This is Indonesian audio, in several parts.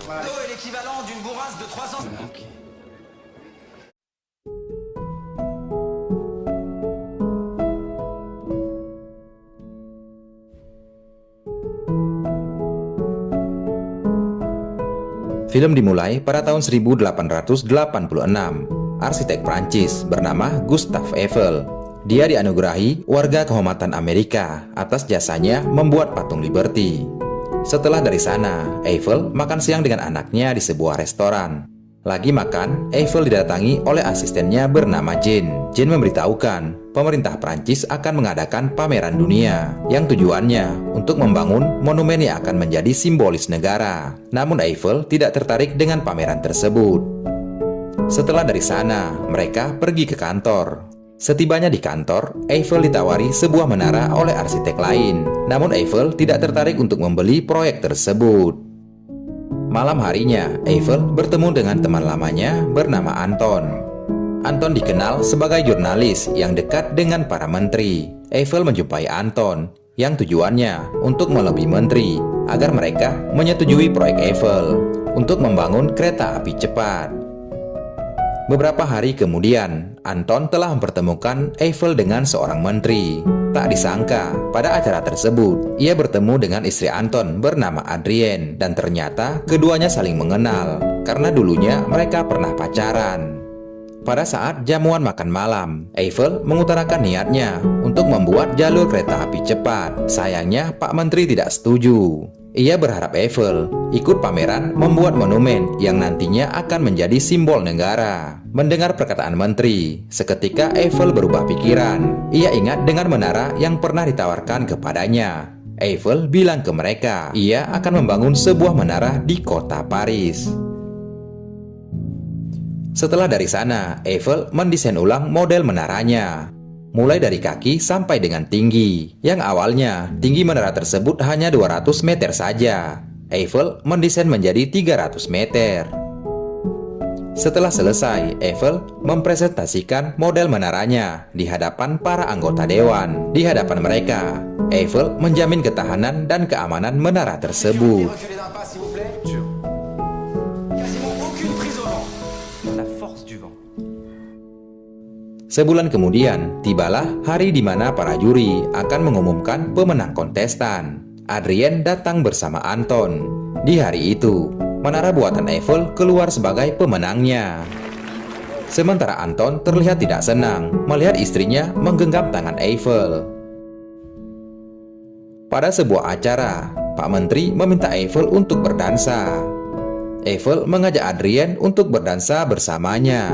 D'eau est l'équivalent d'une bourrasque de 3 ans. Film dimulai pada tahun 1886. Arsitek Prancis bernama Gustave Eiffel. Dia dianugerahi warga kehormatan Amerika atas jasanya membuat patung Liberty. Setelah dari sana, Eiffel makan siang dengan anaknya di sebuah restoran. Lagi makan, Eiffel didatangi oleh asistennya bernama Jean. Jean memberitahukan pemerintah Prancis akan mengadakan pameran dunia yang tujuannya untuk membangun monumen yang akan menjadi simbolis negara. Namun Eiffel tidak tertarik dengan pameran tersebut. Setelah dari sana, mereka pergi ke kantor. Setibanya di kantor, Eiffel ditawari sebuah menara oleh arsitek lain. Namun Eiffel tidak tertarik untuk membeli proyek tersebut. Malam harinya, Eiffel bertemu dengan teman lamanya bernama Anton. Anton dikenal sebagai jurnalis yang dekat dengan para menteri. Eiffel menjumpai Anton yang tujuannya untuk melobi menteri agar mereka menyetujui proyek Eiffel untuk membangun kereta api cepat. Beberapa hari kemudian, Anton telah mempertemukan Eiffel dengan seorang menteri. Tak disangka, pada acara tersebut, ia bertemu dengan istri Anton bernama Adrienne, dan ternyata keduanya saling mengenal karena dulunya mereka pernah pacaran. Pada saat jamuan makan malam, Eiffel mengutarakan niatnya untuk membuat jalur kereta api cepat. Sayangnya, Pak Menteri tidak setuju. Ia berharap Eiffel ikut pameran membuat monumen yang nantinya akan menjadi simbol negara. Mendengar perkataan menteri, seketika Eiffel berubah pikiran. Ia ingat dengan menara yang pernah ditawarkan kepadanya. Eiffel bilang ke mereka, ia akan membangun sebuah menara di kota Paris. Setelah dari sana, Eiffel mendesain ulang model menaranya. Mulai dari kaki sampai dengan tinggi. Yang awalnya, tinggi menara tersebut hanya 200 meter saja. Eiffel mendesain menjadi 300 meter. Setelah selesai, Eiffel mempresentasikan model menaranya di hadapan para anggota dewan. Di hadapan mereka, Eiffel menjamin ketahanan dan keamanan menara tersebut. Sebulan kemudian, tibalah hari di mana para juri akan mengumumkan pemenang kontestan. Adrienne datang bersama Anton. Di hari itu, menara buatan Eiffel keluar sebagai pemenangnya. Sementara Anton terlihat tidak senang melihat istrinya menggenggam tangan Eiffel. Pada sebuah acara, Pak Menteri meminta Eiffel untuk berdansa. Eiffel mengajak Adrienne untuk berdansa bersamanya.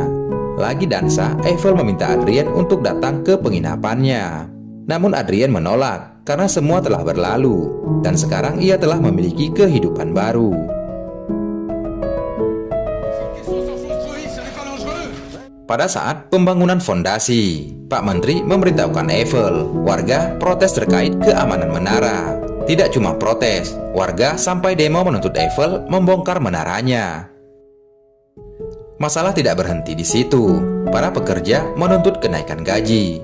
Lagi dansa, Eiffel meminta Adrienne untuk datang ke penginapannya. Namun Adrienne menolak karena semua telah berlalu dan sekarang ia telah memiliki kehidupan baru. Pada saat pembangunan fondasi, Pak Menteri memberitahukan Eiffel, warga protes terkait keamanan menara. Tidak cuma protes, warga sampai demo menuntut Eiffel membongkar menaranya. Masalah tidak berhenti di situ. Para pekerja menuntut kenaikan gaji.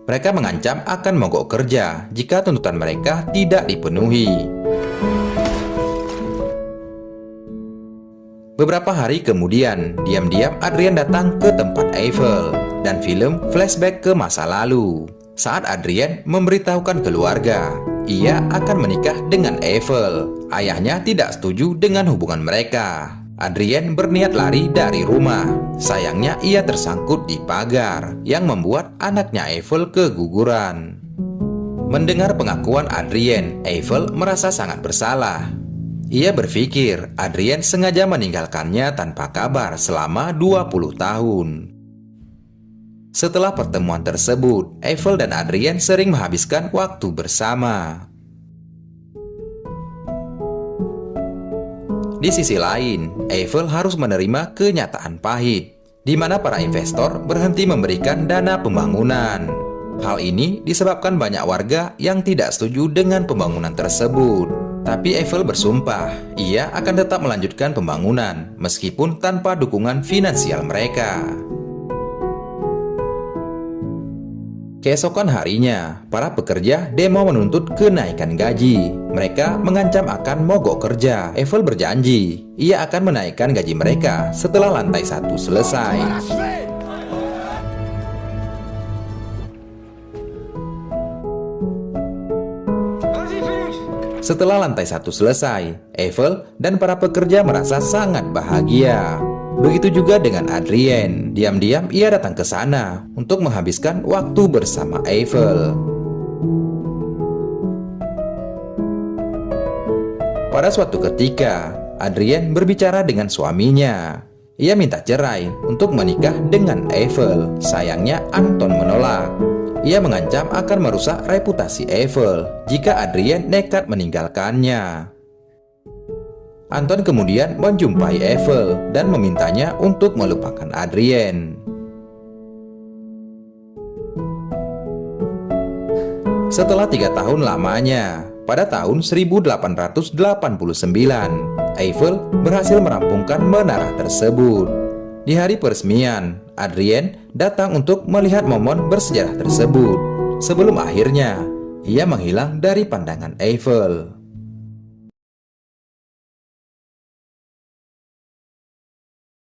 Mereka mengancam akan mogok kerja jika tuntutan mereka tidak dipenuhi. Beberapa hari kemudian, diam-diam Adrienne datang ke tempat Eiffel dan film flashback ke masa lalu. Saat Adrienne memberitahukan keluarga, ia akan menikah dengan Eiffel. Ayahnya tidak setuju dengan hubungan mereka. Adrienne berniat lari dari rumah. Sayangnya ia tersangkut di pagar yang membuat anaknya Eiffel keguguran. Mendengar pengakuan Adrienne, Eiffel merasa sangat bersalah. Ia berpikir Adrienne sengaja meninggalkannya tanpa kabar selama 20 tahun. Setelah pertemuan tersebut, Eiffel dan Adrienne sering menghabiskan waktu bersama. Di sisi lain, Eiffel harus menerima kenyataan pahit, di mana para investor berhenti memberikan dana pembangunan. Hal ini disebabkan banyak warga yang tidak setuju dengan pembangunan tersebut. Tapi Eiffel bersumpah, ia akan tetap melanjutkan pembangunan, meskipun tanpa dukungan finansial mereka. Keesokan harinya, para pekerja demo menuntut kenaikan gaji. Mereka mengancam akan mogok kerja. Eiffel berjanji, ia akan menaikkan gaji mereka setelah lantai 1 selesai. Setelah lantai 1 selesai, Eiffel dan para pekerja merasa sangat bahagia. Begitu juga dengan Adrien. Diam-diam ia datang ke sana untuk menghabiskan waktu bersama Eiffel. Pada suatu ketika, Adrien berbicara dengan suaminya. Ia minta cerai untuk menikah dengan Eiffel. Sayangnya Anton menolak. Ia mengancam akan merusak reputasi Eiffel jika Adrien nekat meninggalkannya. Anton kemudian menjumpai Eiffel dan memintanya untuk melupakan Adrien. Setelah 3 tahun lamanya, pada tahun 1889, Eiffel berhasil merampungkan menara tersebut. Di hari peresmian, Adrien datang untuk melihat momen bersejarah tersebut. Sebelum akhirnya, ia menghilang dari pandangan Eiffel.